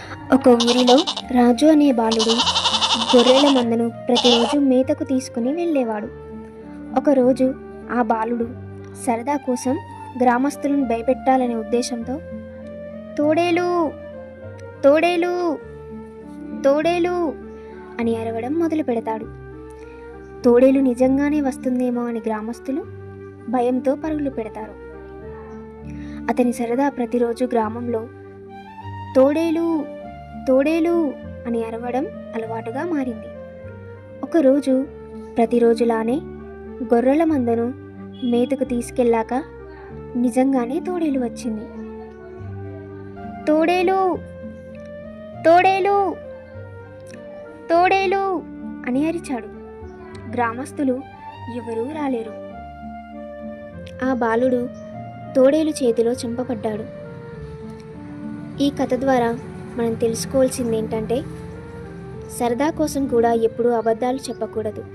ఒక ఊరిలో రాజు అనే బాలుడు గొర్రెల మందను ప్రతిరోజు మేతకు తీసుకుని వెళ్ళేవాడు. ఒకరోజు ఆ బాలుడు సరదా కోసం గ్రామస్తులను భయపెట్టాలనే ఉద్దేశంతో తోడేలు తోడేలు తోడేలు అని అరవడం మొదలు పెడతాడు. తోడేలు నిజంగానే వస్తుందేమో అని గ్రామస్తులు భయంతో పరుగులు పెడతారు. అతని సరదా ప్రతిరోజు గ్రామంలో తోడేలు తోడేలు అని అరవడం అలవాటుగా మారింది. ఒకరోజు ప్రతిరోజులానే గొర్రెల మందను మేతకు తీసుకెళ్ళాక నిజంగానే తోడేలు వచ్చింది. తోడేలు తోడేలు తోడేలు అని అరిచాడు. గ్రామస్తులు ఎవరూ రాలేరు. ఆ బాలుడు తోడేలు చేతిలో చంపబడ్డాడు. ఈ కథ ద్వారా మనం తెలుసుకోవాల్సింది ఏంటంటే, సరదా కోసం కూడా ఎప్పుడూ అబద్ధాలు చెప్పకూడదు.